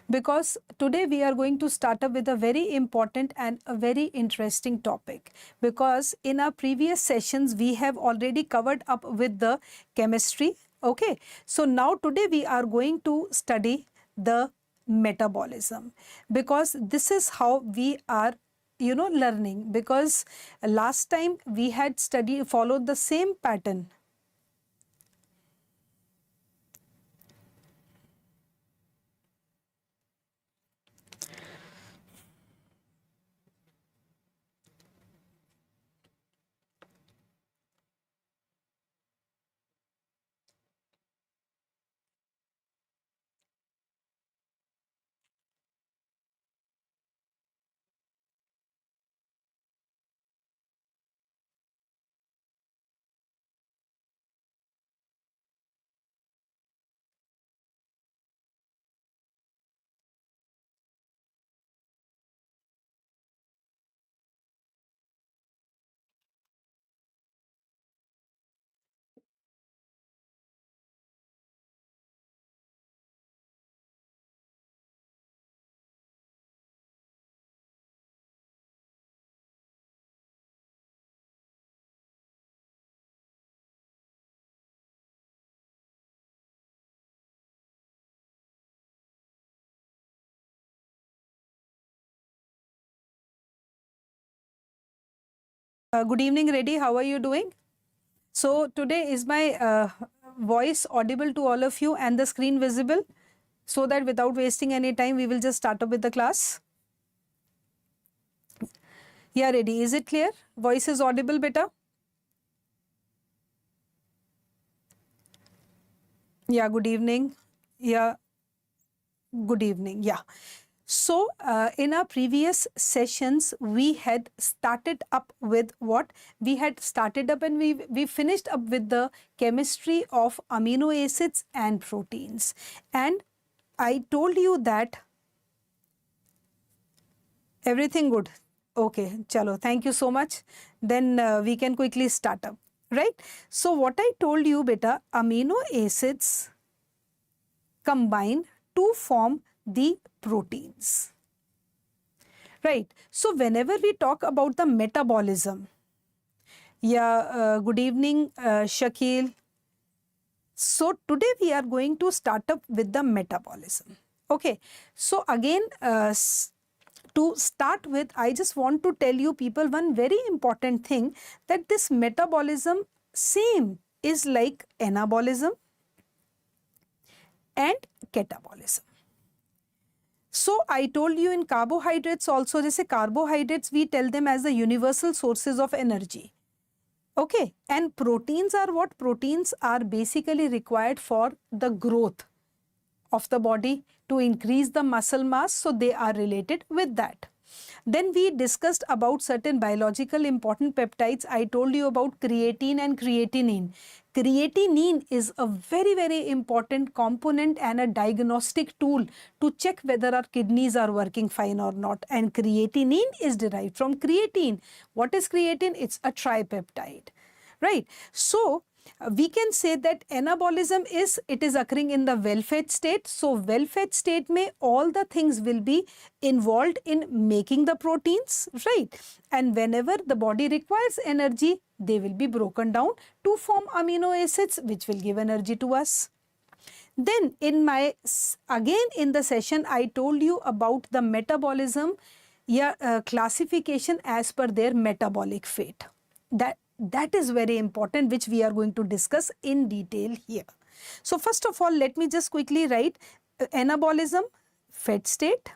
because today we are going to start up with a very important and a very interesting topic, because in our previous sessions we have already covered up with the chemistry. Okay, so now today we are going to study the metabolism, because this is how we are learning, because last time we had followed the same pattern. Good evening, Reddy. How are you doing? So today, is my voice audible to all of you and the screen visible? So that without wasting any time, we will just start up with the class. Yeah, Reddy, is it clear? Voice is audible, beta? Yeah, good evening. Yeah, good evening. Yeah. So, in our previous sessions, we had started up with what? We had started up and we finished up with the chemistry of amino acids and proteins. And I told you that everything good. Okay, chalo, thank you so much. Then we can quickly start up, right? So, what I told you, beta, amino acids combine to form the proteins. Right. So whenever we talk about the metabolism, good evening, Shakil. So today we are going to start up with the metabolism. Okay. So again, to start with, I just want to tell you people one very important thing, that this metabolism same is like anabolism and catabolism. So I told you in carbohydrates also, जैसे carbohydrates we tell them as the universal sources of energy. Okay, and proteins are what? Proteins are basically required for the growth of the body, to increase the muscle mass, so they are related with that. Then we discussed about certain biological important peptides. I told you about creatine and creatinine. Creatinine is a very, very important component and a diagnostic tool to check whether our kidneys are working fine or not. And creatinine is derived from creatine. What is creatine? It's a tripeptide, right? So we can say that anabolism is occurring in the well-fed state. So well-fed state may all the things will be involved in making the proteins, right? And whenever the body requires energy, they will be broken down to form amino acids, which will give energy to us. Then in the session, I told you about the metabolism, classification as per their metabolic fate. That is very important, which we are going to discuss in detail here. So first of all, let me just quickly write anabolism, fed state,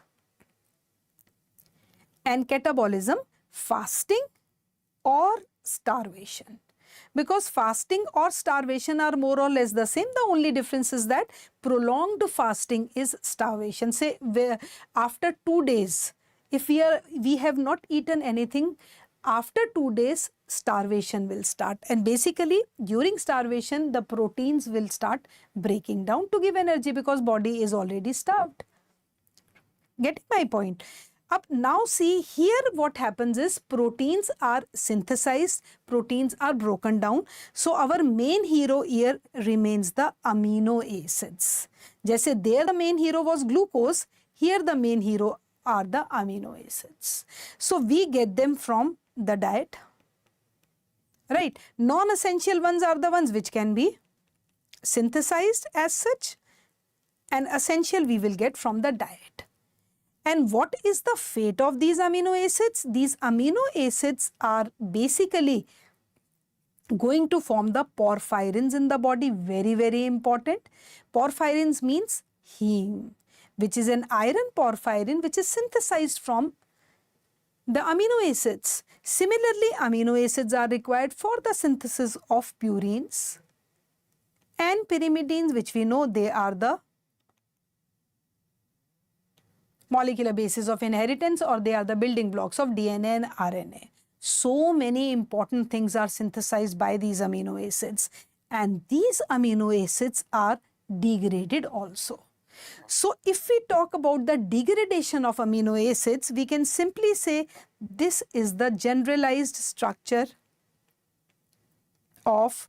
and catabolism, fasting or starvation. Because fasting or starvation are more or less the same. The only difference is that prolonged fasting is starvation. Say after 2 days, if we have not eaten anything, after 2 days, starvation will start. And basically, during starvation, the proteins will start breaking down to give energy, because body is already starved. Getting my point? Up now, see here what happens is proteins are synthesized, proteins are broken down. So our main hero here remains the amino acids. Jaise there the main hero was glucose, Here the main hero are the amino acids. So we get them from the diet, right? Non-essential ones are the ones which can be synthesized as such, and essential we will get from the diet. And what is the fate of these amino acids? These amino acids are basically going to form the porphyrins in the body. Very, very important. Porphyrins means heme, which is an iron porphyrin which is synthesized from the amino acids. Similarly, amino acids are required for the synthesis of purines and pyrimidines, which we know they are the molecular basis of inheritance, or they are the building blocks of DNA and RNA. So many important things are synthesized by these amino acids, and these amino acids are degraded also. So if we talk about the degradation of amino acids, we can simply say this is the generalized structure of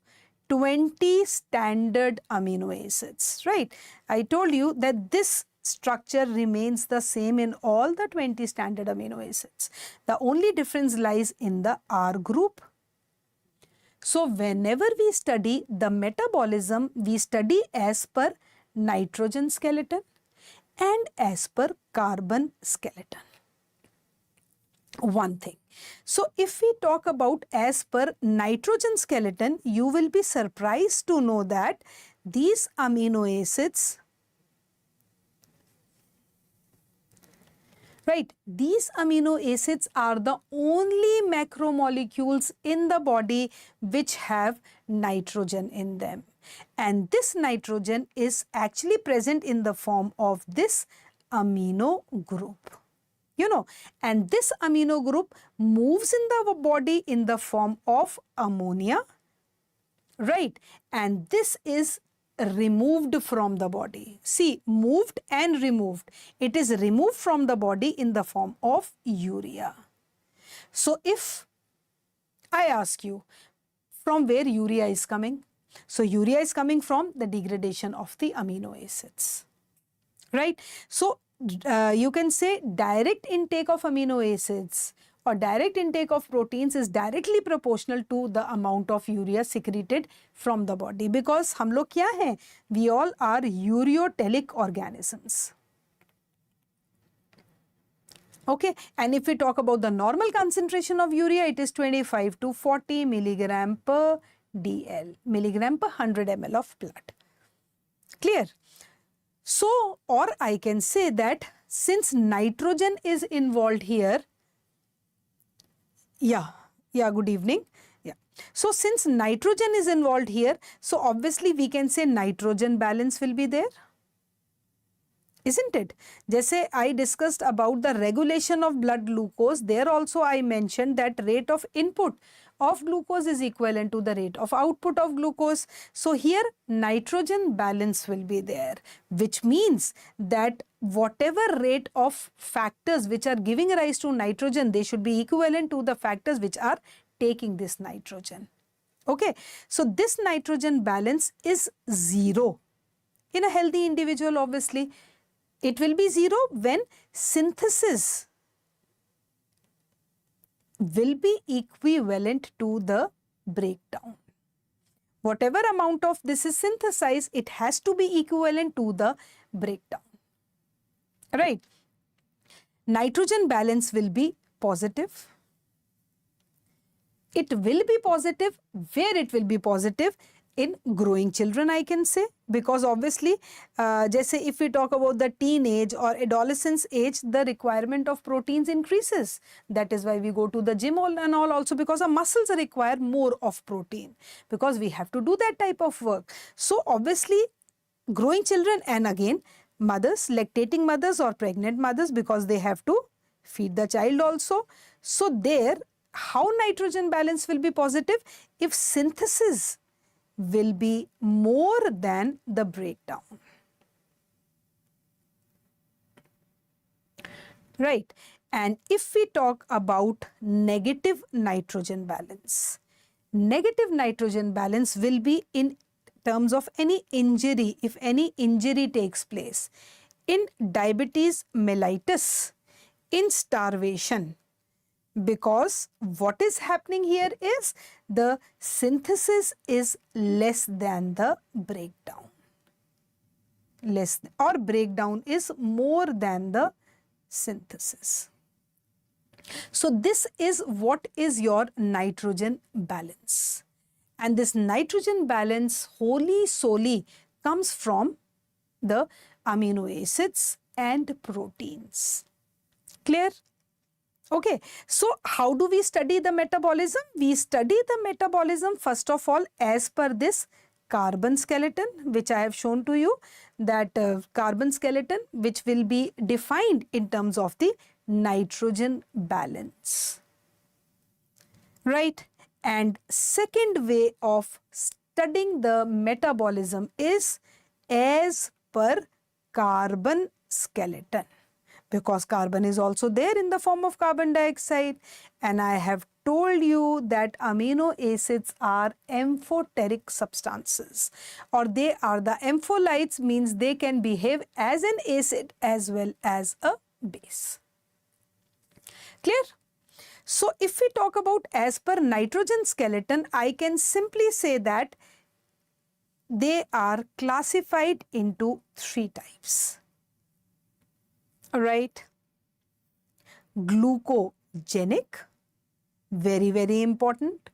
20 standard amino acids, right? I told you that this structure remains the same in all the 20 standard amino acids. The only difference lies in the R group. So whenever we study the metabolism, we study as per nitrogen skeleton and as per carbon skeleton. One thing. So if we talk about as per nitrogen skeleton, you will be surprised to know that these amino acids, right, these amino acids are the only macromolecules in the body which have nitrogen in them. And this nitrogen is actually present in the form of this amino group. You know, and this amino group moves in the body in the form of ammonia, right? And this is removed from the body. See, moved and removed. It is removed from the body in the form of urea. So if I ask you, from where urea is coming? So urea is coming from the degradation of the amino acids, right? So you can say direct intake of amino acids or direct intake of proteins is directly proportional to the amount of urea secreted from the body, because हम लोग क्या हैं? We all are ureotelic organisms. Okay, and if we talk about the normal concentration of urea, it is 25 to 40 milligram per DL, milligram per 100 ml of blood. Clear? So, or I can say that since nitrogen is involved here, good evening. Yeah. So, since nitrogen is involved here, so obviously we can say nitrogen balance will be there. Isn't it? Jaise I discussed about the regulation of blood glucose, there also I mentioned that rate of input of glucose is equivalent to the rate of output of glucose. So here nitrogen balance will be there, which means that whatever rate of factors which are giving rise to nitrogen, they should be equivalent to the factors which are taking this nitrogen. Okay, so this nitrogen balance is 0 in a healthy individual. Obviously it will be 0 when synthesis will be equivalent to the breakdown. Whatever amount of this is synthesized, it has to be equivalent to the breakdown. Right? Nitrogen balance will be positive. It will be positive. Where it will be positive? In growing children, I can say, because obviously जैसे if we talk about the teenage or adolescence age, the requirement of proteins increases. That is why we go to the gym and all, also because our muscles require more of protein, because we have to do that type of work. So obviously growing children, and again mothers, lactating mothers or pregnant mothers, because they have to feed the child also. So there, how nitrogen balance will be positive? If synthesis will be more than the breakdown. Right? And if we talk about negative nitrogen balance, negative nitrogen balance will be in terms of any injury. If any injury takes place, in diabetes mellitus, in starvation, because what is happening here is the synthesis is less than the breakdown. Or breakdown is more than the synthesis. So this is what is your nitrogen balance. And this nitrogen balance wholly solely comes from the amino acids and proteins. Clear? Okay, so how do we study the metabolism? We study the metabolism first of all as per this carbon skeleton, which I have shown to you, that carbon skeleton which will be defined in terms of the nitrogen balance. Right? And second way of studying the metabolism is as per carbon skeleton, because carbon is also there in the form of carbon dioxide, and I have told you that amino acids are amphoteric substances, or they are the ampholites, means they can behave as an acid as well as a base. Clear? So if we talk about as per nitrogen skeleton, I can simply say that they are classified into 3 types. Alright, glucogenic, very, very important.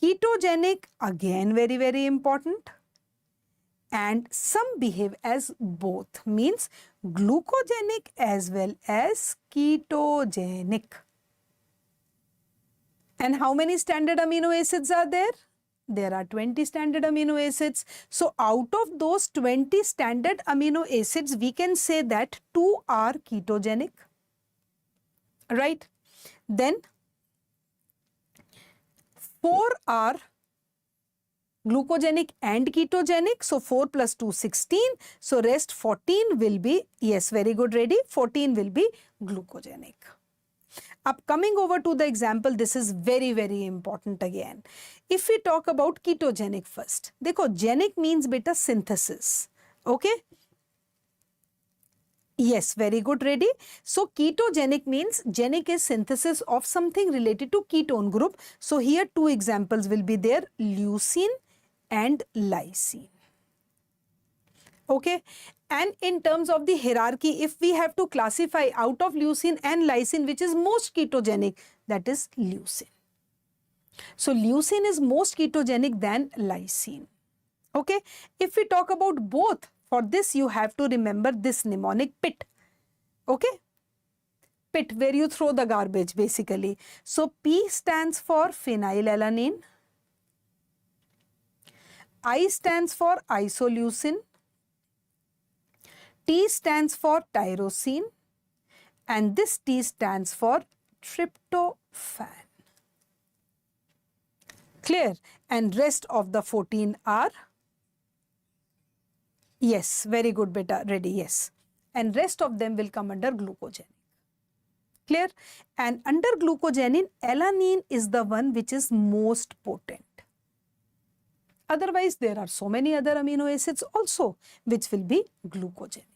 Ketogenic, again very, very important. And some behave as both, means glucogenic as well as ketogenic. And how many standard amino acids are there? There are 20 standard amino acids. So out of those 20 standard amino acids, we can say that 2 are ketogenic, right? Then 4 are glucogenic and ketogenic. So 4 plus 2, 16. So rest 14 will be, yes, very good, ready. 14 will be glucogenic. Up coming over to the example, this is very, very important again. If we talk about ketogenic first, देखो genic means beta synthesis, okay? Yes, very good, ready. So ketogenic means genic is synthesis of something related to ketone group. So here 2 examples will be there, leucine and lysine. Okay, and in terms of the hierarchy, if we have to classify out of leucine and lysine which is most ketogenic, that is leucine. So leucine is most ketogenic than lysine. Okay, if we talk about both, for this you have to remember this mnemonic pit. Okay, pit, where you throw the garbage basically. So P stands for phenylalanine, I stands for isoleucine, T stands for tyrosine, and this T stands for tryptophan. Clear? And rest of the 14 are, yes, very good beta, ready, yes. And rest of them will come under glucogenic. Clear? And under glucogenin, alanine is the one which is most potent. Otherwise, there are so many other amino acids also which will be glucogenic.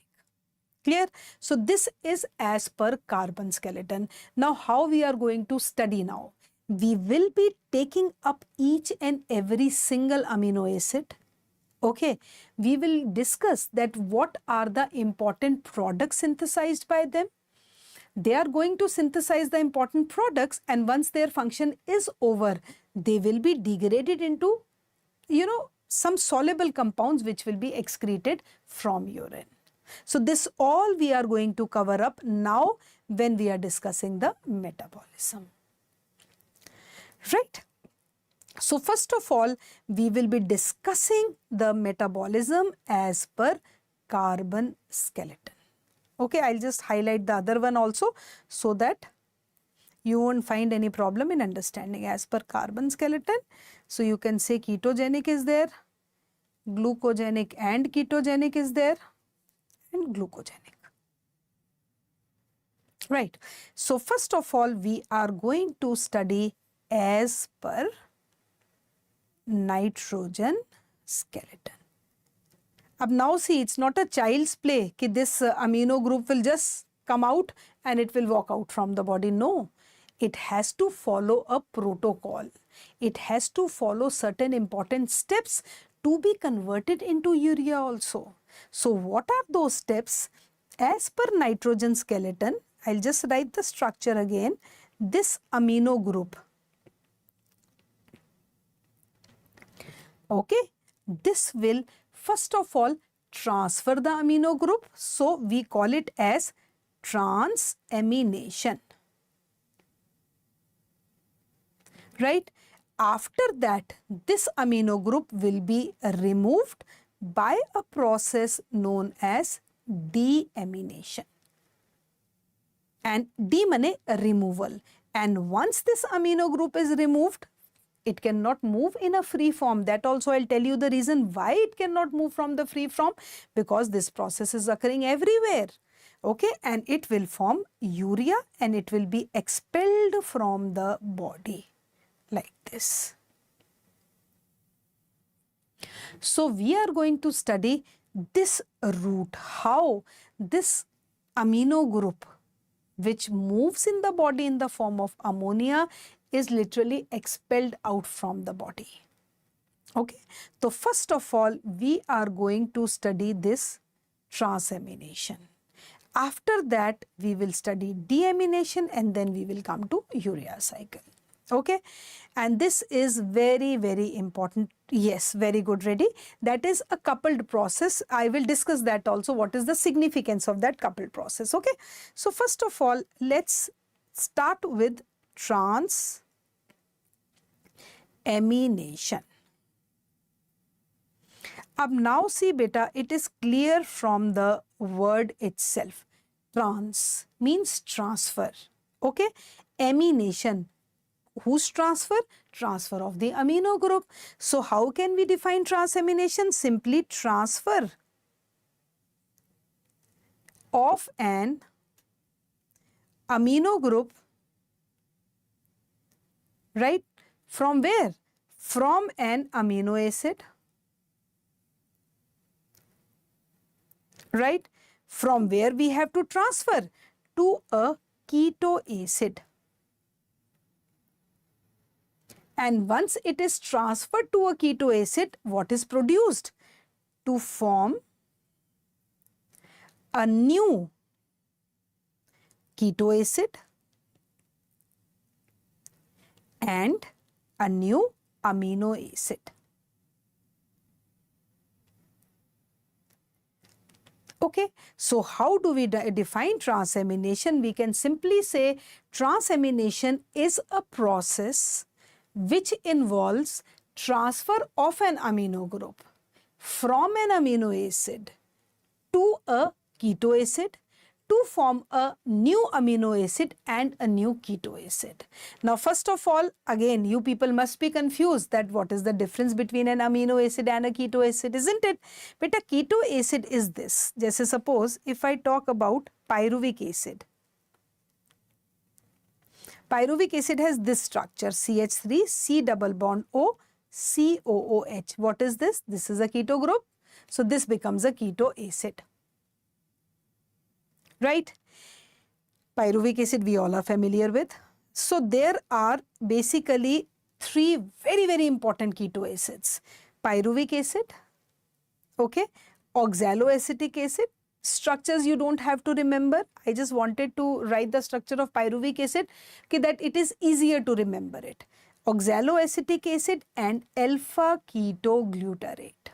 Clear? So this is as per carbon skeleton. Now how we are going to study now? We will be taking up each and every single amino acid. Okay, we will discuss that what are the important products synthesized by them. They are going to synthesize the important products, and once their function is over, they will be degraded into, some soluble compounds which will be excreted from urine. So this all we are going to cover up now when we are discussing the metabolism. Right? So first of all, we will be discussing the metabolism as per carbon skeleton. Okay, I'll just highlight the other one also so that you won't find any problem in understanding as per carbon skeleton. So you can say ketogenic is there, glucogenic and ketogenic is there, and glucogenic. Right. So first of all, we are going to study as per nitrogen skeleton. Ab now see, it's not a child's play कि this amino group will just come out and it will walk out from the body. No, it has to follow a protocol. It has to follow certain important steps to be converted into urea also. So what are those steps? As per nitrogen skeleton, I'll just write the structure again. This amino group, okay, this will first of all transfer the amino group. So we call it as transamination. Right? After that, this amino group will be removed by a process known as deamination. And de means removal. And once this amino group is removed, it cannot move in a free form. That also I'll tell you the reason why it cannot move from the free form, because this process is occurring everywhere. Okay, and it will form urea and it will be expelled from the body like this. So we are going to study this route, how this amino group which moves in the body in the form of ammonia is literally expelled out from the body. Okay, so first of all we are going to study this transamination. After that we will study deamination and then we will come to urea cycle. Okay, and this is very, very important. Yes, very good, ready. That is a coupled process. I will discuss that also. What is the significance of that coupled process? Okay, so first of all, let's start with transamination. Ab now see beta, it is clear from the word itself. Trans means transfer. Okay, amination. Whose transfer? Transfer of the amino group. So how can we define transamination? Simply transfer of an amino group, right? From where? From an amino acid, right? From where we have to transfer? To a keto acid. And once it is transferred to a keto acid, what is produced? To form a new keto acid and a new amino acid. Okay, so how do we define transamination? We can simply say transamination is a process which involves transfer of an amino group from an amino acid to a keto acid to form a new amino acid and a new keto acid. Now first of all, again you people must be confused that what is the difference between an amino acid and a keto acid, isn't it? But a keto acid is this. Just suppose if I talk about pyruvic acid. Pyruvic acid has this structure CH3, C double bond O, COOH. What is this? This is a keto group. So this becomes a keto acid. Right? Pyruvic acid we all are familiar with. So there are basically three very, very important keto acids. Pyruvic acid, okay, oxaloacetic acid. Structures you don't have to remember. I just wanted to write the structure of pyruvic acid so that it is easier to remember it. Oxaloacetic acid and alpha-keto glutarate.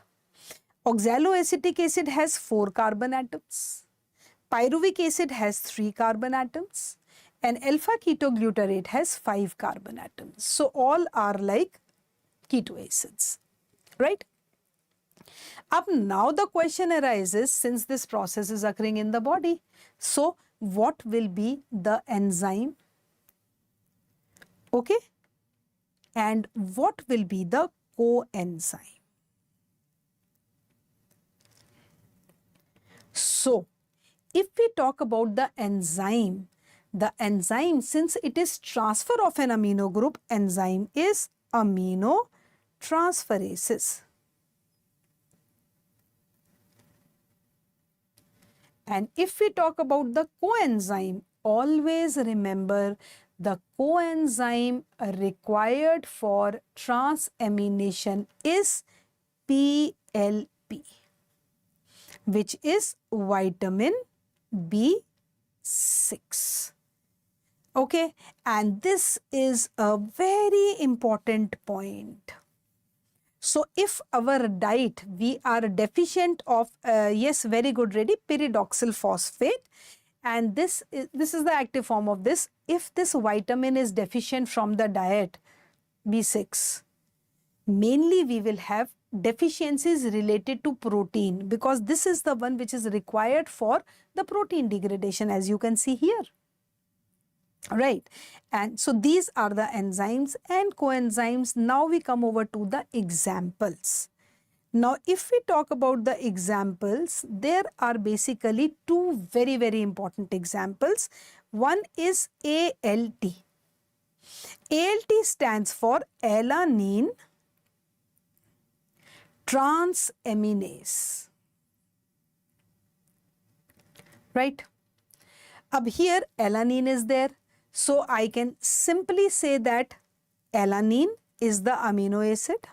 Oxaloacetic acid has 4 carbon atoms. Pyruvic acid has 3 carbon atoms. And alpha-keto glutarate has 5 carbon atoms. So all are like keto acids, right? Up now the question arises, since this process is occurring in the body, so what will be the enzyme? Okay, and what will be the coenzyme? So if we talk about the enzyme, since it is transfer of an amino group, enzyme is aminotransferases. And if we talk about the coenzyme, always remember the coenzyme required for transamination is PLP, which is vitamin B6. Okay, and this is a very important point. So if our diet, we are deficient of, yes, very good, ready, pyridoxal phosphate, and this is the active form of this. If this vitamin is deficient from the diet, B6, mainly we will have deficiencies related to protein, because this is the one which is required for the protein degradation, as you can see here. Right, and so these are the enzymes and coenzymes. Now we come over to the examples. Now if we talk about the examples, there are basically two very, very important examples. One is ALT. ALT stands for alanine transaminase. Right, अब here alanine is there. So I can simply say that alanine is the amino acid,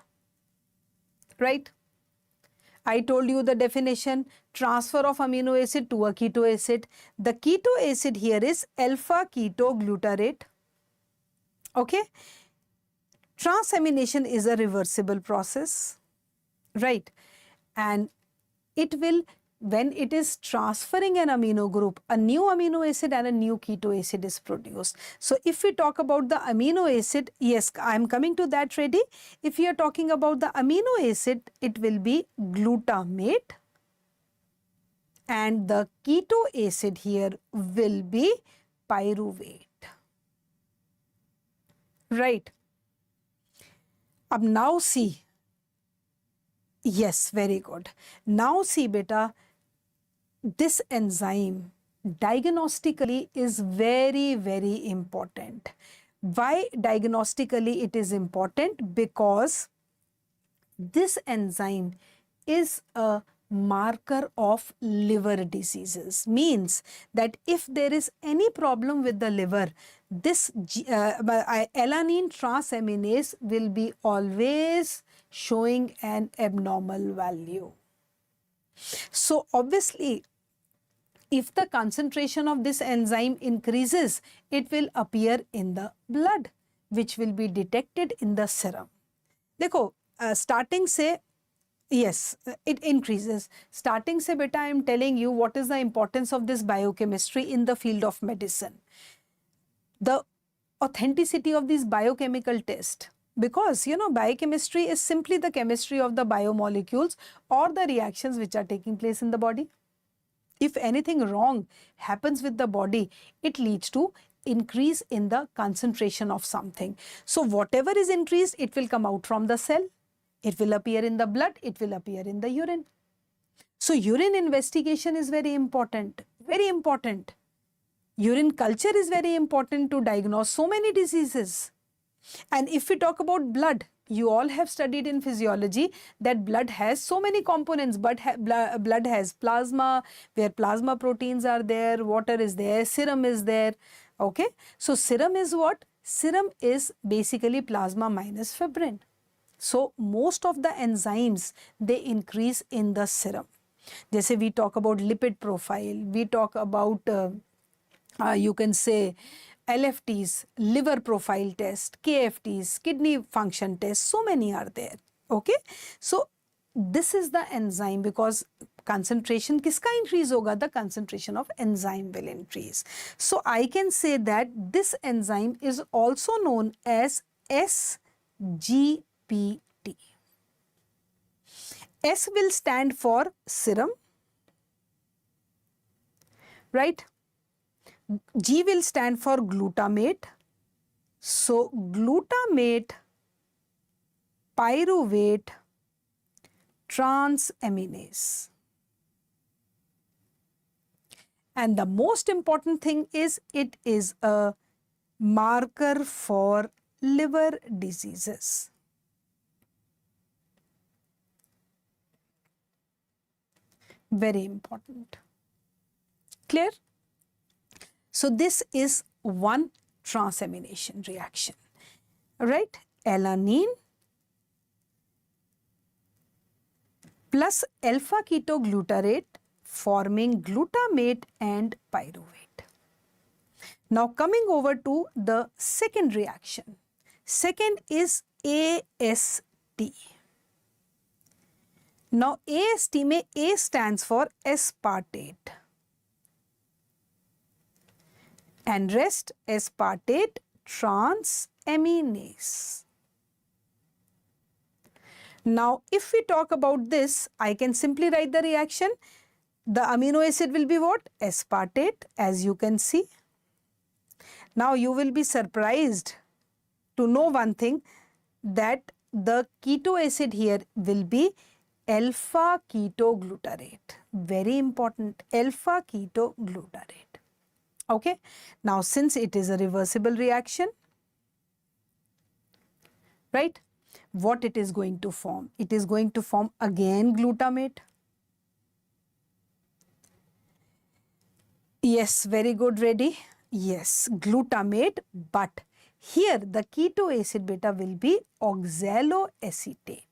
right? I told you the definition, transfer of amino acid to a keto acid. The keto acid here is alpha-keto glutarate, okay? Transamination is a reversible process, right? And it will, when it is transferring an amino group, a new amino acid and a new keto acid is produced. So if we talk about the amino acid, yes, I am coming to that ready. If we are talking about the amino acid, it will be glutamate, and the keto acid here will be pyruvate. Right. Ab now see. Yes, very good. Now see beta, this enzyme diagnostically is very, very important. Why diagnostically it is important? Because this enzyme is a marker of liver diseases. Means that if there is any problem with the liver, this alanine transaminase will be always showing an abnormal value. So obviously, if the concentration of this enzyme increases, it will appear in the blood, which will be detected in the serum. देखो, starting से, yes, it increases. Starting से beta, I am telling you what is the importance of this biochemistry in the field of medicine. The authenticity of these biochemical tests. Because, you know, biochemistry is simply the chemistry of the biomolecules or the reactions which are taking place in the body. If anything wrong happens with the body, it leads to increase in the concentration of something. So whatever is increased, it will come out from the cell. It will appear in the blood. It will appear in the urine. So urine investigation is very important. Very important. Urine culture is very important to diagnose so many diseases. And if we talk about blood, you all have studied in physiology that blood has so many components, but blood has plasma, where plasma proteins are there, water is there, serum is there, okay? So serum is what? Serum is basically plasma minus fibrin. So most of the enzymes, they increase in the serum. Jaise we talk about lipid profile, we talk about, you can say, LFTs, liver profile test, KFTs, kidney function test, so many are there, okay? So this is the enzyme, because concentration kiska increase hoga? The concentration of enzyme will increase. So I can say that this enzyme is also known as SGPT. S will stand for serum, right? G will stand for glutamate. So glutamate, pyruvate, transaminase. And the most important thing is it is a marker for liver diseases. Very important. Clear? So this is one transamination reaction, right? Alanine plus alpha-keto glutarate forming glutamate and pyruvate. Now coming over to the second reaction. Second is AST. Now AST में A stands for aspartate and rest aspartate transaminase. Now if we talk about this, I can simply write the reaction. The amino acid will be what? Aspartate, as you can see. Now you will be surprised to know one thing, that the keto acid here will be alpha-keto glutarate. Very important, alpha-keto glutarate. Okay. Now since it is a reversible reaction, right, what it is going to form? It is going to form again glutamate. Yes, very good, ready. Yes, glutamate, but here the keto acid beta will be oxaloacetate.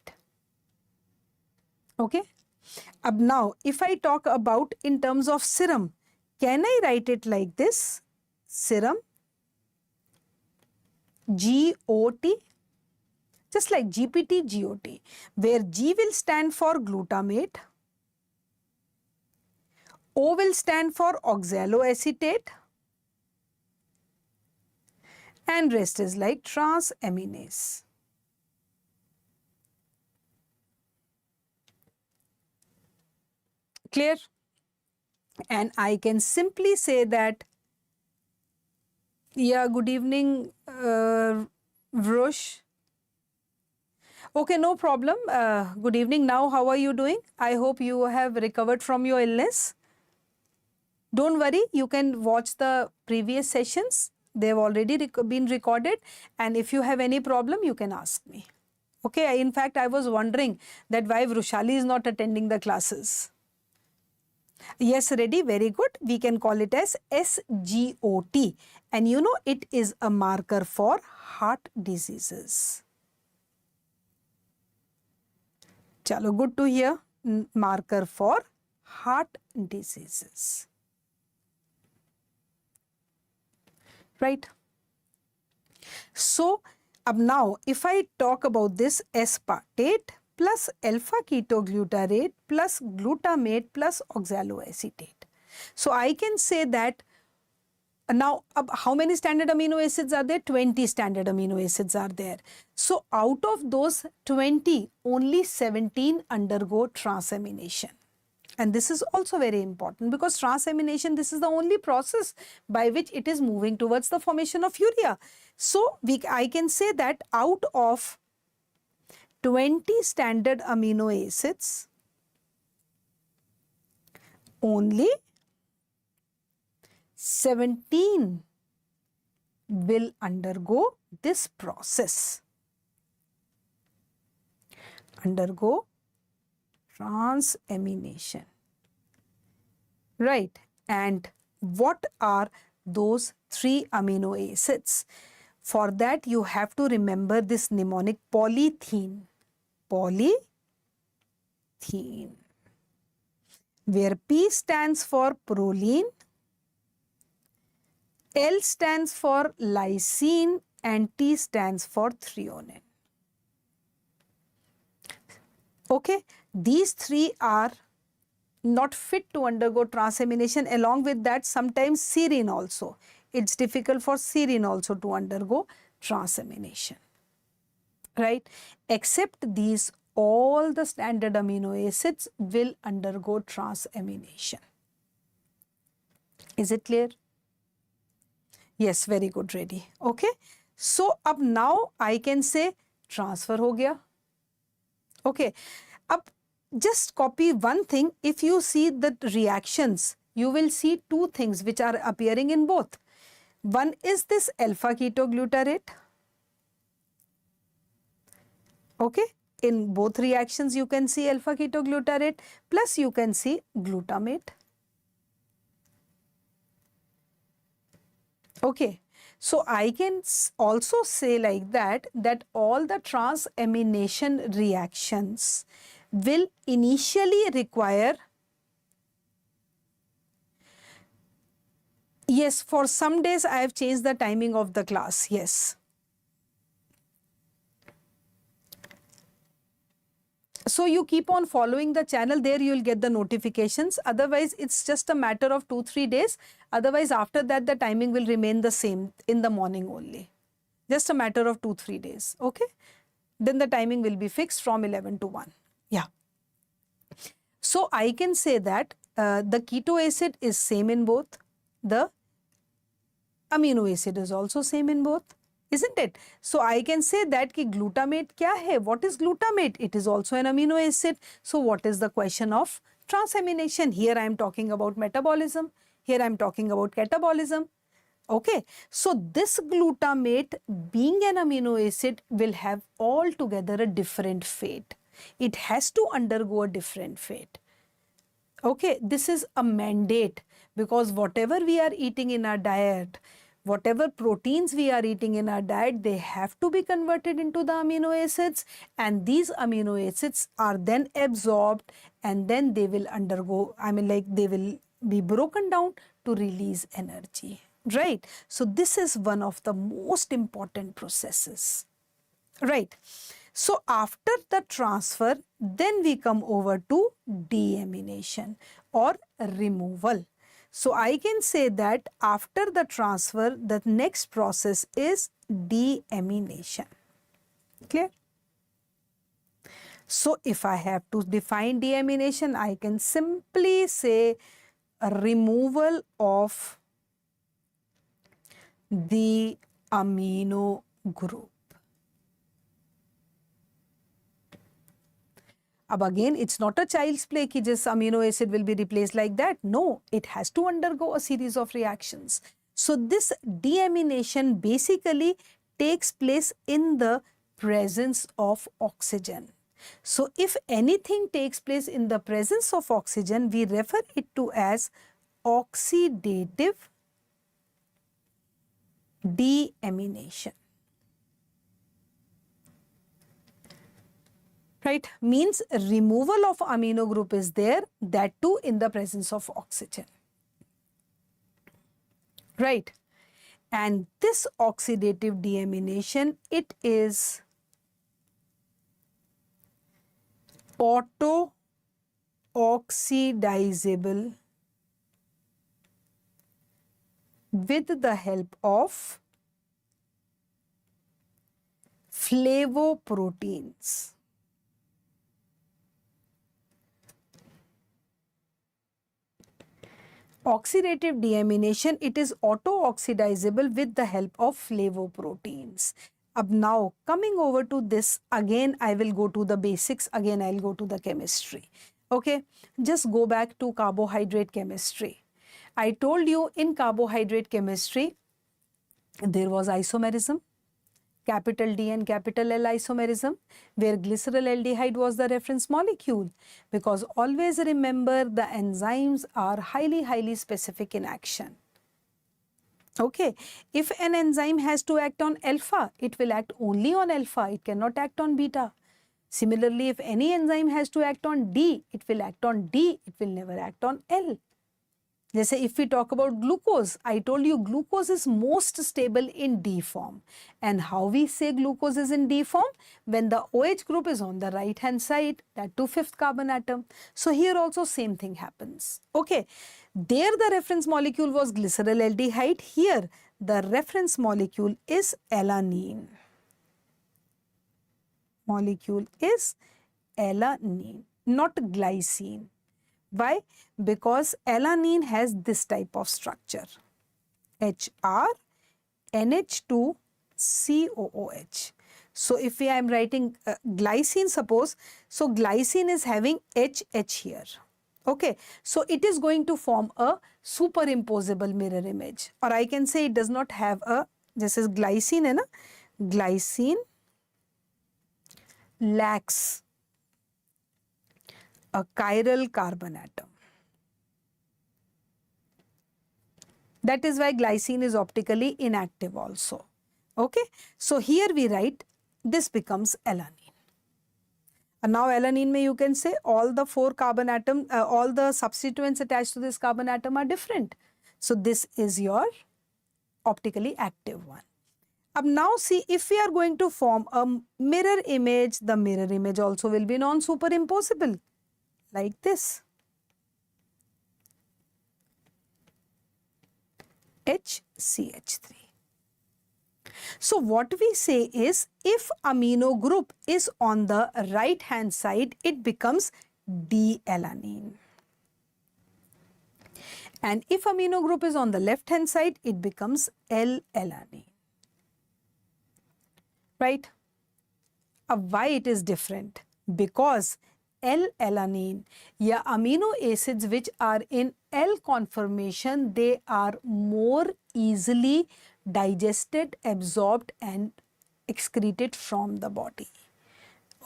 Okay. Now if I talk about in terms of serum, can I write it like this? Serum GOT, just like GPT GOT, where G will stand for glutamate, O will stand for oxaloacetate, and rest is like transaminase. Clear? And I can simply say that, yeah, good evening, Vrosh. Okay, no problem. Good evening. Now, how are you doing? I hope you have recovered from your illness. Don't worry, you can watch the previous sessions. They have already been recorded. And if you have any problem, you can ask me. Okay, in fact, I was wondering that why Vrushali is not attending the classes. Yes, ready, very good. We can call it as SGOT. And you know, it is a marker for heart diseases. Chalo, good to hear. Marker for heart diseases. Right? So, now if I talk about this aspartate plus alpha-keto glutarate plus glutamate plus oxaloacetate. So I can say that now how many standard amino acids are there? 20 standard amino acids are there. So out of those 20, only 17 undergo transamination. And this is also very important because transamination, this is the only process by which it is moving towards the formation of urea. So I can say that out of 20 standard amino acids, only 17 will undergo this process. Undergo transamination. Right. And what are those 3 amino acids? For that, you have to remember this mnemonic polythene. Polythene. Where P stands for proline, L stands for lysine, and T stands for threonine. Okay, these 3 are not fit to undergo transamination. Along with that, sometimes serine also. It's difficult for serine also to undergo transamination. Right? Except these, all the standard amino acids will undergo transamination. Is it clear? Yes, very good, ready. Okay. So, अब now I can say transfer हो गया. Okay. Ab just copy one thing. If you see the reactions, you will see 2 things which are appearing in both. One is this alpha-keto glutarate. Okay. In both reactions, you can see alpha-keto glutarate plus you can see glutamate. Okay, so I can also say like that, that all the transamination reactions will initially require, yes, for some days I have changed the timing of the class, yes. So you keep on following the channel, there you will get the notifications. Otherwise, it's just a matter of 2-3 days. Otherwise, after that, the timing will remain the same in the morning only. Just a matter of 2-3 days. Okay. Then the timing will be fixed from 11 to 1. Yeah. So I can say that the keto acid is same in both. The amino acid is also same in both. Isn't it? So I can say that ki glutamate kya hai? What is glutamate? It is also an amino acid. So what is the question of transamination? Here I am talking about metabolism. Here I am talking about catabolism. Okay. So this glutamate being an amino acid will have altogether a different fate. It has to undergo a different fate. Okay, this is a mandate, because whatever we are eating in our diet, whatever proteins we are eating in our diet, they have to be converted into the amino acids, and these amino acids are then absorbed, and then they will undergo, they will be broken down to release energy, right? So this is one of the most important processes, right? So after the transfer, then we come over to deamination or removal. So I can say that after the transfer, the next process is deamination. Clear? So if I have to define deamination, I can simply say a removal of the amino group. Ab again, it's not a child's play ki just amino acid will be replaced like that. No, it has to undergo a series of reactions. So this deamination basically takes place in the presence of oxygen. So if anything takes place in the presence of oxygen, we refer it to as oxidative deamination. Right, means removal of amino group is there, that too in the presence of oxygen. Right, and this oxidative deamination, it is auto-oxidizable with the help of flavoproteins. Oxidative deamination, it is auto-oxidizable with the help of flavoproteins. Now coming over to this, again I will go to the basics, again I'll go to the chemistry. Okay, just go back to carbohydrate chemistry. I told you in carbohydrate chemistry, there was isomerism, capital D and capital L isomerism, where glyceraldehyde was the reference molecule, because always remember the enzymes are highly specific in action. Okay, if an enzyme has to act on alpha, it will act only on alpha, it cannot act on beta. Similarly, if any enzyme has to act on D, it will act on D, it will never act on L. Let's say if we talk about glucose, I told you glucose is most stable in D form. And how we say glucose is in D form? When the OH group is on the right hand side, that to 5th carbon atom. So here also same thing happens. Okay, there the reference molecule was glyceraldehyde. Here the reference molecule is alanine. Molecule is alanine, not glycine. Why? Because alanine has this type of structure, HR, NH2, COOH. So if I am writing glycine, suppose, so glycine is having HH here. Okay, so it is going to form a superimposable mirror image, or I can say it does not have a, this is glycine, hai na? Glycine lacks a chiral carbon atom. That is why glycine is optically inactive also. Okay, so here we write this becomes alanine. And now alanine mein you can say all the 4 carbon atom, all the substituents attached to this carbon atom are different. So this is your optically active one. Now see, if we are going to form a mirror image, the mirror image also will be non-superimposable like this. HCH3. So what we say is, if amino group is on the right hand side, it becomes D-alanine. And if amino group is on the left hand side, it becomes L-alanine. Right? Why it is different? Because L-alanine, या amino acids which are in L conformation, they are more easily digested, absorbed and excreted from the body.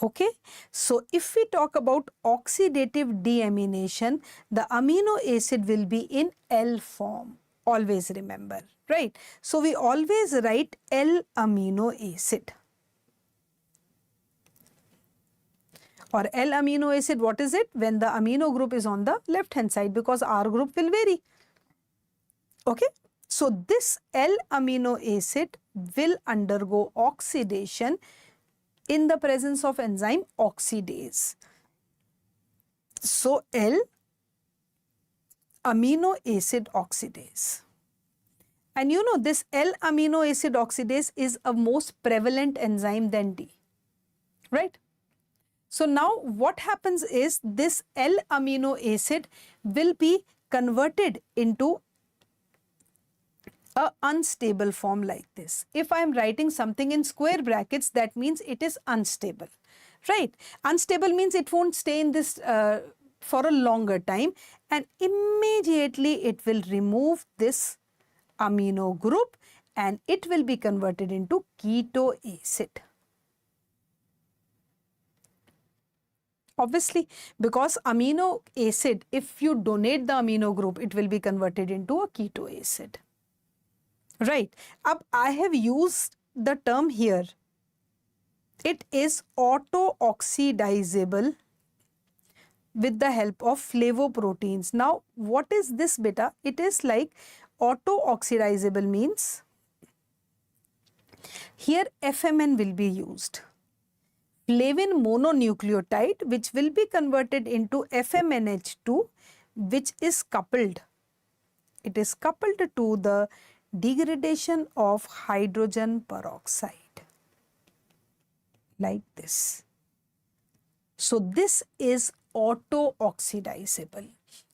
Okay, so if we talk about oxidative deamination, the amino acid will be in L form. Always remember, right? So we always write L amino acid. Or L amino acid, what is it? When the amino group is on the left hand side, because R group will vary. Okay, so this L amino acid will undergo oxidation in the presence of enzyme oxidase. So L amino acid oxidase. And you know this L amino acid oxidase is a most prevalent enzyme than D, right? So now what happens is this L amino acid will be converted into a unstable form like this. If I am writing something in square brackets, that means it is unstable, right? Unstable means it won't stay in this for a longer time, and immediately it will remove this amino group and it will be converted into keto acid. Obviously, because amino acid, if you donate the amino group, it will be converted into a keto acid. Right. I have used the term here. It is auto-oxidizable with the help of flavoproteins. Now, what is this beta? It is like auto-oxidizable means here FMN will be used. Flavin mononucleotide, which will be converted into FMNH2, which is coupled. It is coupled to the degradation of hydrogen peroxide like this. So this is auto-oxidizable.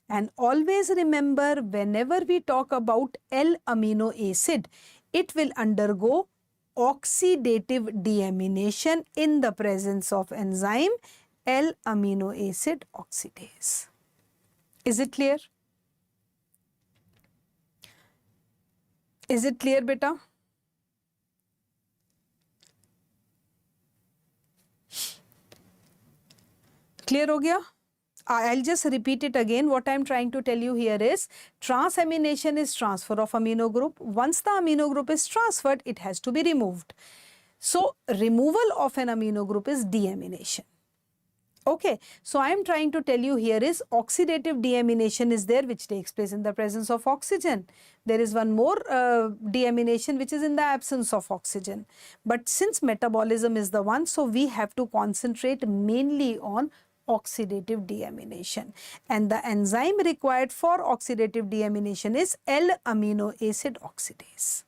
And always remember, whenever we talk about L-amino acid, it will undergo oxidative deamination in the presence of enzyme L-amino acid oxidase. Is it clear? Is it clear, beta? Clear ho gaya? I'll just repeat it again. What I'm trying to tell you here is transamination is transfer of amino group. Once the amino group is transferred, it has to be removed. So removal of an amino group is deamination. Okay, so I am trying to tell you here is oxidative deamination is there, which takes place in the presence of oxygen. There is one more deamination which is in the absence of oxygen. But since metabolism is the one, so we have to concentrate mainly on oxidative deamination. And the enzyme required for oxidative deamination is L-amino acid oxidase.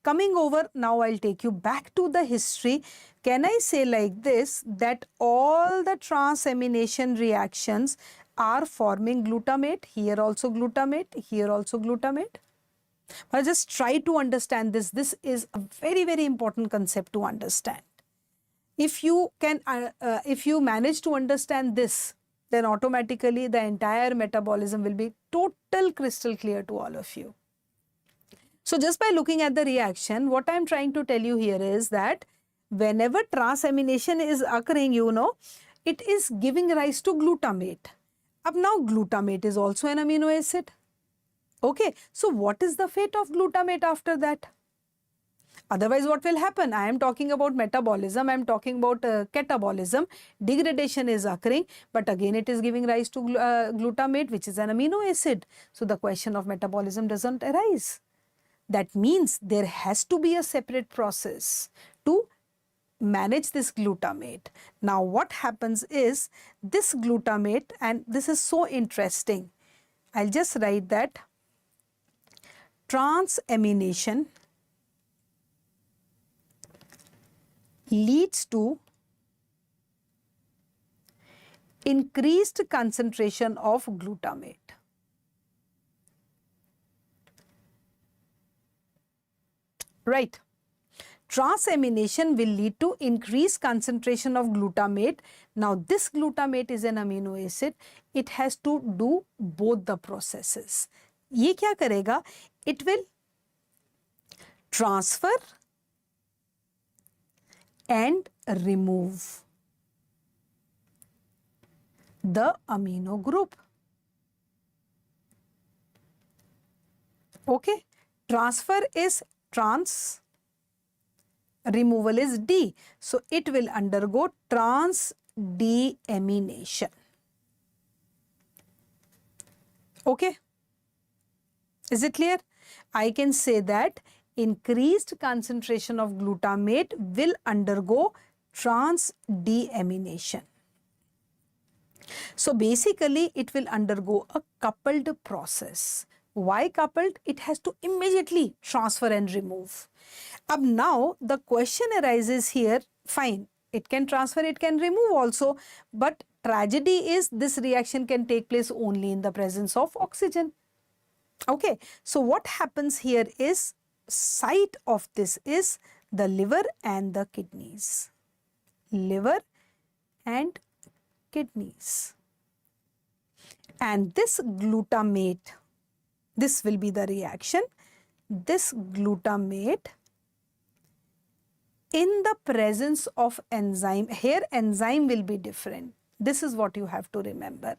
Coming over, now I'll take you back to the history. Can I say like this, that all the transamination reactions are forming glutamate, here also glutamate, here also glutamate? But just try to understand this. This is a very, very important concept to understand. If you can, if you manage to understand this, then automatically the entire metabolism will be total crystal clear to all of you. So just by looking at the reaction, what I am trying to tell you here is that whenever transamination is occurring, you know, it is giving rise to glutamate. Now glutamate is also an amino acid. Okay, so what is the fate of glutamate after that? Otherwise, what will happen? I am talking about metabolism, I am talking about catabolism, degradation is occurring, but again it is giving rise to glutamate, which is an amino acid. So the question of metabolism doesn't arise. That means there has to be a separate process to manage this glutamate. Now what happens is this glutamate, and this is so interesting, I'll just write that transamination leads to increased concentration of glutamate. Right. Transamination will lead to increased concentration of glutamate. Now this glutamate is an amino acid. It has to do both the processes. ये क्या करेगा? It will transfer and remove the amino group. Okay, transfer is trans, removal is D. So it will undergo trans-deamination. Okay, is it clear? I can say that increased concentration of glutamate will undergo trans-deamination. So basically it will undergo a coupled process. Why coupled? It has to immediately transfer and remove. Now the question arises here, fine, it can transfer, it can remove also, but tragedy is this reaction can take place only in the presence of oxygen. Okay, so what happens here is, site of this is the liver and the kidneys. Liver and kidneys. And this glutamate, this will be the reaction, this glutamate in the presence of enzyme, here enzyme will be different. This is what you have to remember.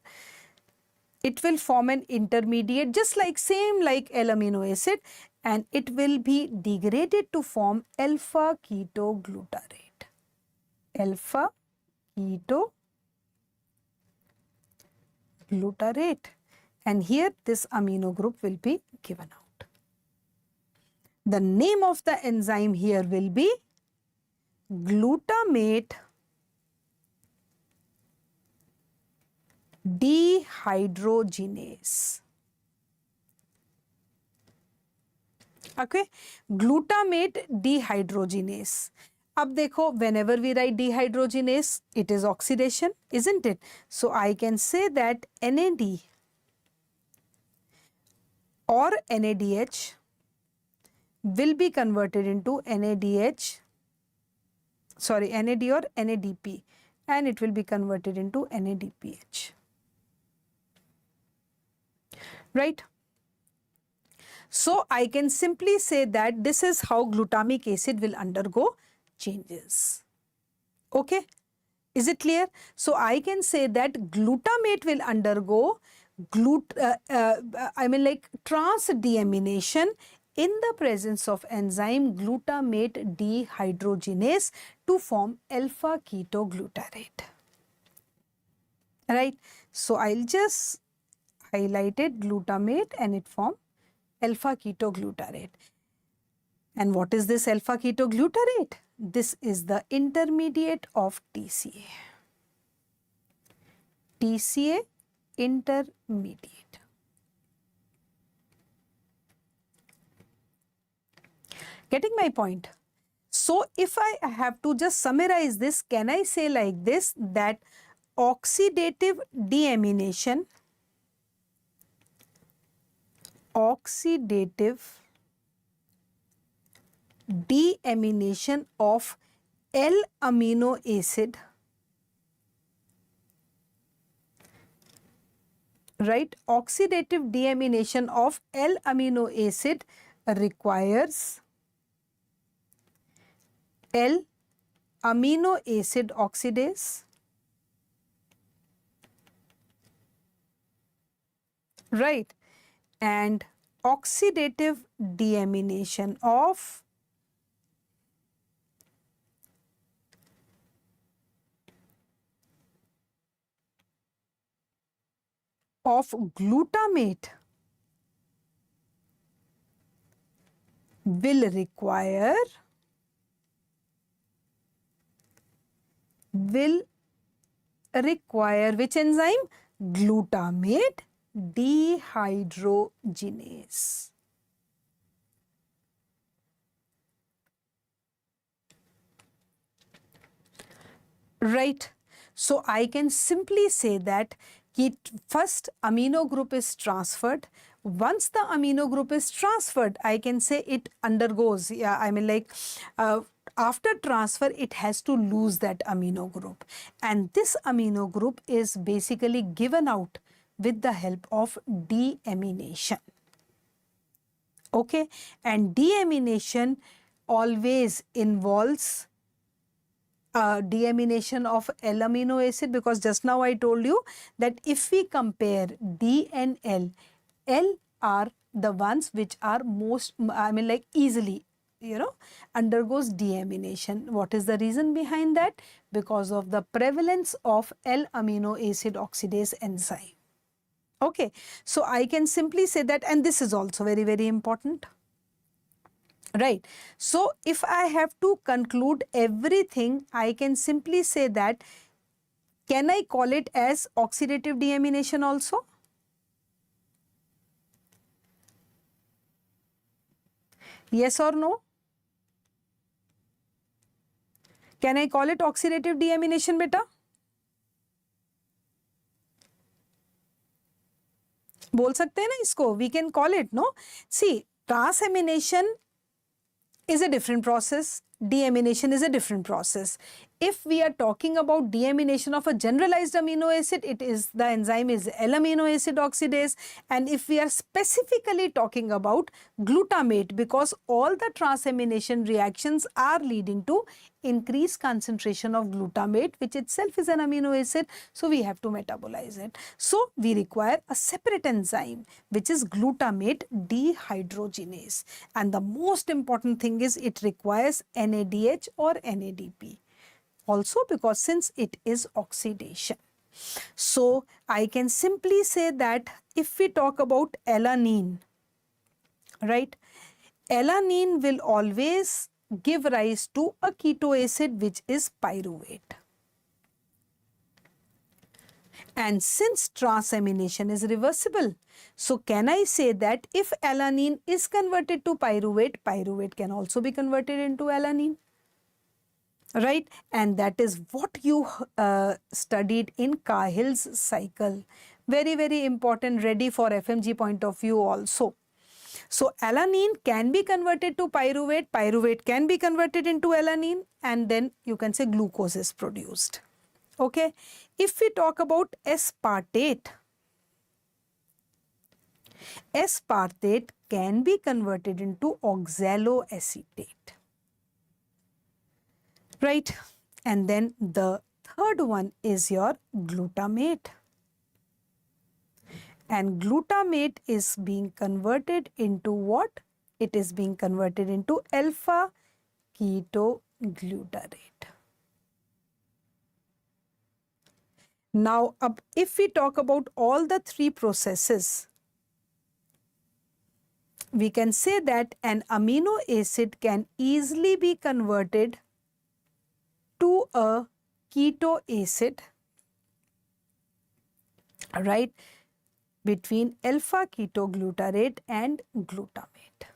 It will form an intermediate, just like same like L-amino acid, and it will be degraded to form alpha-keto glutarate. Alpha-keto glutarate. And here this amino group will be given out. The name of the enzyme here will be glutamate dehydrogenase. Okay, glutamate dehydrogenase. अब देखो, whenever we write dehydrogenase, it is oxidation, isn't it? So I can say that NAD or NADH will be converted into NADH, sorry, NAD or NADP, and it will be converted into NADPH. Right? So I can simply say that this is how glutamic acid will undergo changes. Okay, is it clear? So I can say that glutamate will undergo trans-deamination in the presence of enzyme glutamate dehydrogenase to form alpha-keto glutarate. Right? So I'll just highlight it, glutamate, and it form alpha-keto glutarate. And what is this alpha-keto glutarate? This is the intermediate of TCA. TCA intermediate. Getting my point? So if I have to just summarize this, can I say like this, that oxidative deamination, deamination of L-amino acid, right? Oxidative deamination of L-amino acid requires L-amino acid oxidase, right? And oxidative deamination of glutamate will require which enzyme? Glutamate dehydrogenase. Right. So I can simply say that first amino group is transferred. Once the amino group is transferred, I can say it undergoes, after transfer, it has to lose that amino group. And this amino group is basically given out with the help of deamination. Okay, and deamination always involves deamination of L-amino acid, because just now I told you that if we compare D and L, L are the ones which are most, easily, undergoes deamination. What is the reason behind that? Because of the prevalence of L-amino acid oxidase enzyme. Okay, so I can simply say that, and this is also very, very important. Right. So if I have to conclude everything, I can simply say that, can I call it as oxidative deamination also? Yes or no? Can I call it oxidative deamination, beta? बोल सकते हैं ना इसको? We can call it, no? See, transamination is a different process. Deamination is a different process. If we are talking about deamination of a generalized amino acid, the enzyme is L-amino acid oxidase. And if we are specifically talking about glutamate, because all the transamination reactions are leading to increased concentration of glutamate, which itself is an amino acid, so we have to metabolize it. So we require a separate enzyme, which is glutamate dehydrogenase. And the most important thing is it requires NADH or NADP. Also, because since it is oxidation. So I can simply say that if we talk about alanine, right, alanine will always give rise to a keto acid, which is pyruvate. And since transamination is reversible, so can I say that if alanine is converted to pyruvate, pyruvate can also be converted into alanine? Right, and that is what you studied in Cahill's cycle. Very, very important, ready for FMG point of view also. So alanine can be converted to pyruvate, pyruvate can be converted into alanine, and then you can say glucose is produced. Okay, if we talk about aspartate, aspartate can be converted into oxaloacetate. Right, and then the third one is your glutamate, and glutamate is being converted into what? It is being converted into alpha-keto glutarate. Now, if we talk about all the three processes, we can say that an amino acid can easily be converted to a keto acid, right, between alpha-keto glutarate and glutamate.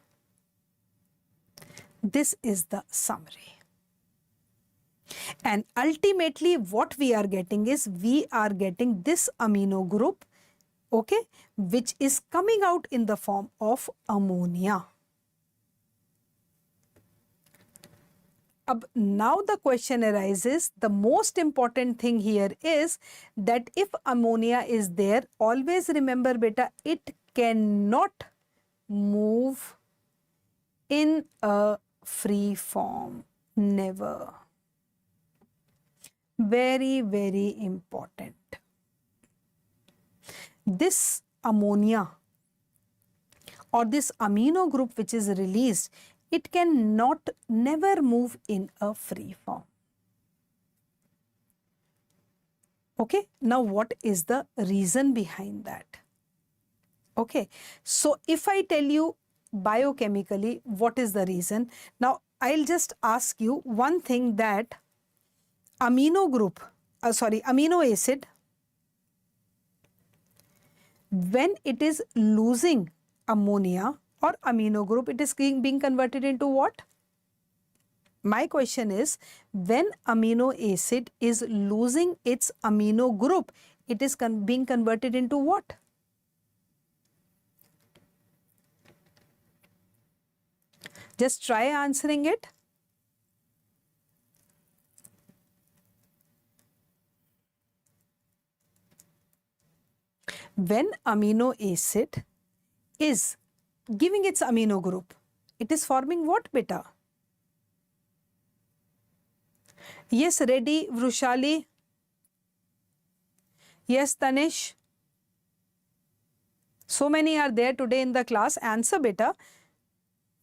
This is the summary. And ultimately what we are getting is, we are getting this amino group, okay, which is coming out in the form of ammonia. Now the question arises, the most important thing here is that if ammonia is there, always remember beta, it cannot move in a free form, never. Very, very important. This ammonia or this amino group which is released, it can never move in a free form. Okay, now what is the reason behind that? Okay, so if I tell you biochemically what is the reason, now I'll just ask you one thing, that amino acid, when it is losing ammonia or amino group, it is being converted into what? My question is, when amino acid is losing its amino group, it is being converted into what? Just try answering it. When amino acid is giving its amino group, it is forming what, beta? Yes, ready, Vrushali. Yes, Tanish. So many are there today in the class. Answer, beta.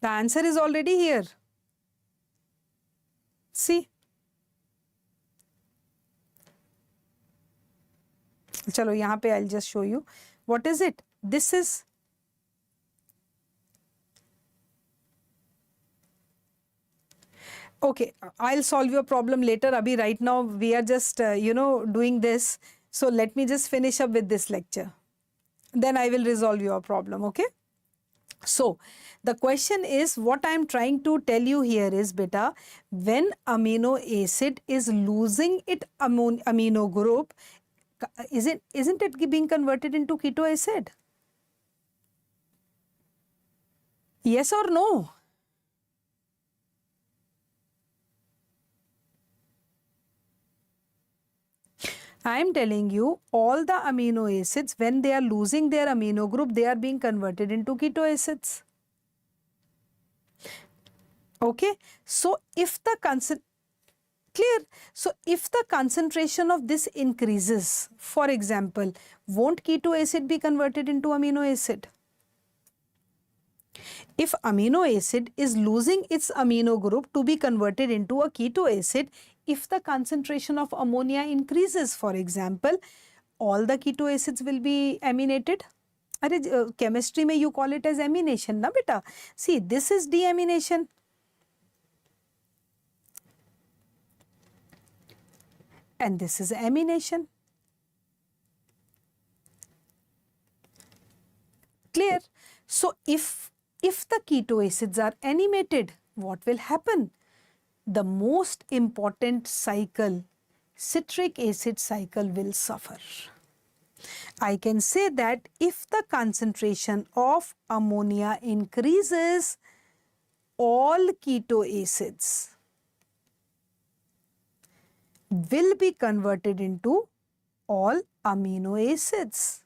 The answer is already here. See. Chalo, yahan pe I'll just show you. What is it? This is okay. I'll solve your problem later. Abhi, right now we are just doing this. So let me just finish up with this lecture. Then I will resolve your problem. Okay. So the question is, what I am trying to tell you here is, beta, when amino acid is losing its amino group, isn't it being converted into keto acid? Yes or no? I am telling you, all the amino acids, when they are losing their amino group, they are being converted into keto acids. Okay, so if the concentration of this increases, for example, won't keto acid be converted into amino acid? If amino acid is losing its amino group to be converted into a keto acid, if the concentration of ammonia increases, for example, all the keto acids will be aminated. Chemistry mein you call it as amination, na beta? See, this is deamination. And this is amination. Clear? So if the keto acids are animated, what will happen? The most important cycle, citric acid cycle, will suffer. I can say that if the concentration of ammonia increases, all keto acids will be converted into all amino acids.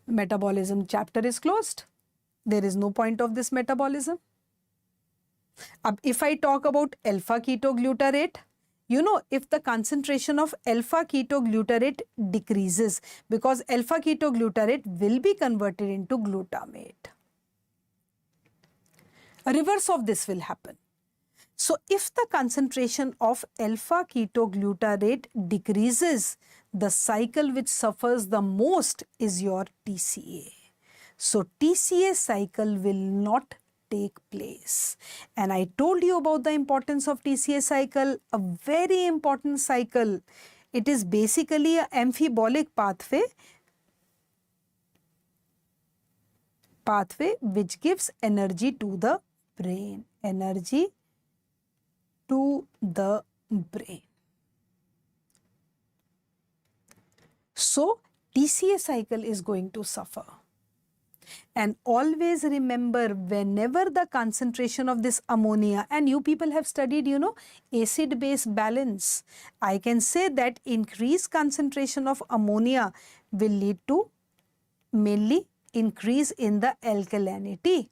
Metabolism chapter is closed. There is no point of this metabolism. If I talk about alpha-ketoglutarate, if the concentration of alpha-ketoglutarate decreases, because alpha-ketoglutarate will be converted into glutamate. A reverse of this will happen. So if the concentration of alpha-ketoglutarate decreases, the cycle which suffers the most is your TCA. So TCA cycle will not take place. And I told you about the importance of TCA cycle, a very important cycle. It is basically an amphibolic pathway which gives energy to the brain. Energy to the brain. So TCA cycle is going to suffer. And always remember, whenever the concentration of this ammonia, and you people have studied, acid-base balance, I can say that increased concentration of ammonia will lead to mainly increase in the alkalinity.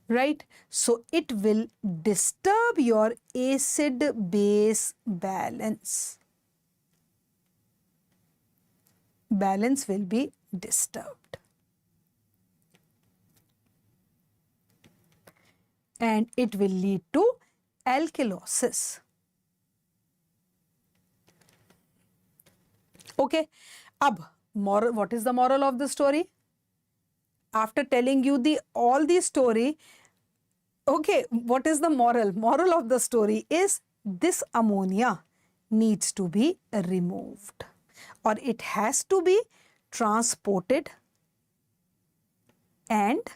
Right? So it will disturb your acid-base balance. balance will be disturbed. And it will lead to alkalosis. Okay, moral, what is the moral of the story? After telling you all the story, okay, what is the moral? Moral of the story is this ammonia needs to be removed, or it has to be transported, and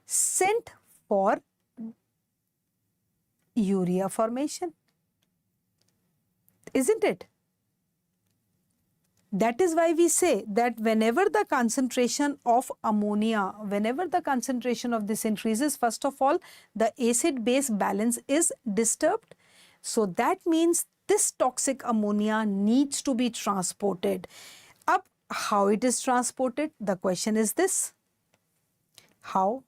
sent for urea formation. Isn't it? That is why we say that whenever the concentration of ammonia, whenever the concentration of this increases, first of all, the acid-base balance is disturbed. So that means this toxic ammonia needs to be transported. How it is transported? The question is this: how?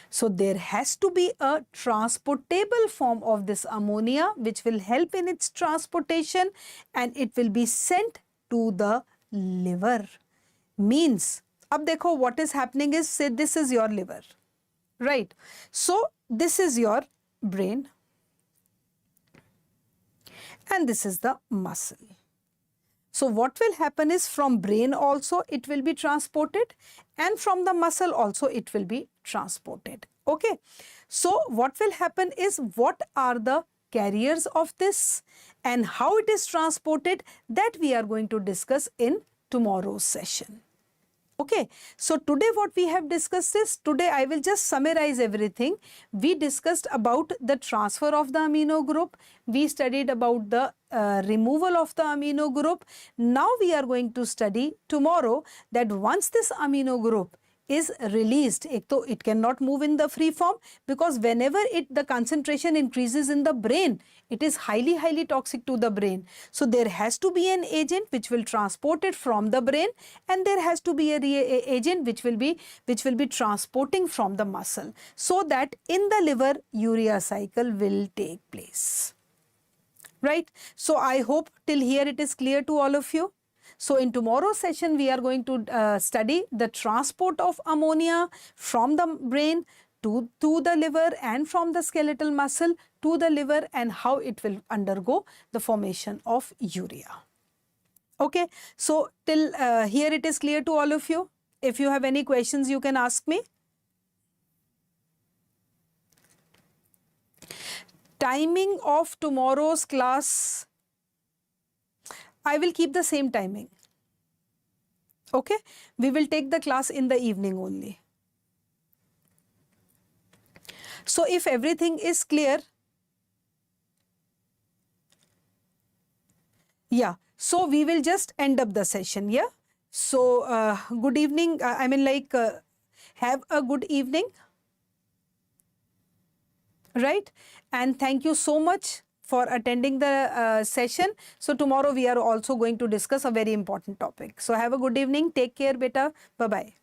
So there has to be a transportable form of this ammonia which will help in its transportation, and it will be sent to the liver. Means, ab dekho what is happening is, say this is your liver, right? So this is your brain and this is the muscle. So what will happen is, from brain also it will be transported, and from the muscle also it will be transported. Okay. So what will happen is, what are the carriers of this and how it is transported, that we are going to discuss in tomorrow's session. Okay, so today what we have discussed is, today I will just summarize everything. We discussed about the transfer of the amino group. We studied about the removal of the amino group. Now we are going to study tomorrow that once this amino group is released, it cannot move in the free form, because whenever the concentration increases in the brain, it is highly toxic to the brain. So there has to be an agent which will transport it from the brain, and there has to be a agent which will be transporting from the muscle, so that in the liver urea cycle will take place. Right? So I hope till here it is clear to all of you. So in tomorrow's session, we are going to study the transport of ammonia from the brain to the liver, and from the skeletal muscle to the liver, and how it will undergo the formation of urea. Okay, so till here it is clear to all of you. If you have any questions, you can ask me. Timing of tomorrow's class, I will keep the same timing. Okay, we will take the class in the evening only. So if everything is clear, yeah, so we will just end up the session. Yeah, so good evening. Have a good evening. Right, and thank you so much for attending the session. So tomorrow we are also going to discuss a very important topic. So have a good evening. Take care, beta. Bye-bye.